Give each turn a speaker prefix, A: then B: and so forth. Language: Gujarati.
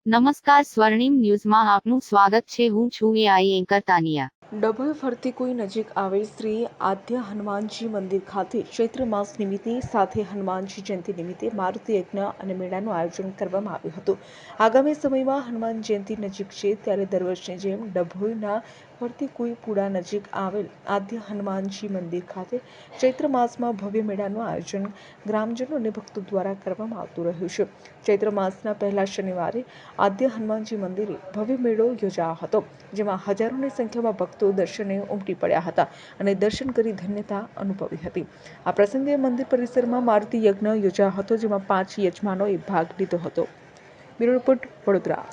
A: નમસ્કાર, સ્વર્ણિમ ન્યૂઝમાં આપનું સ્વાગત છે. હું છું એઆઈ એન્કર તાનિયા.
B: ડભોઈ ફરતી કોઈ નજીક આવેલ શ્રી આદ્ય હનુમાનજી મંદિર ખાતે ચૈત્ર માસ નિમિત્તે સાથે હનુમાનજી જયંતિ નિમિત્તે મારુતિ યજ્ઞ અને મેળાનું આયોજન કરવામાં આવ્યું હતું. આગામી સમયમાં હનુમાન જયંતિ નજીક છે ત્યારે દર વર્ષની જેમ ડભોઈના ફરતી કોઈ પુડા નજીક આવેલ આદ્ય હનુમાનજી મંદિર ખાતે ચૈત્ર માસમાં ભવ્ય મેળાનું આયોજન ગ્રામજનો અને ભક્તો દ્વારા કરવામાં આવતું રહ્યું છે. ચૈત્ર માસના પહેલા શનિવારે આદ્ય હનુમાનજી મંદિરે ભવ્ય મેળો યોજાયો હતો, જેમાં હજારોની સંખ્યામાં ભક્તો દર્શને ઉમટી પડ્યા હતા અને દર્શન કરી ધન્યતા અનુભવી હતી. આ પ્રસંગે મંદિર પરિસરમાં મારુતિ યજ્ઞ યોજાયો હતો, જેમાં 5 યજમાનોએ ભાગ લીધો હતો. Bureau report, Vadodara.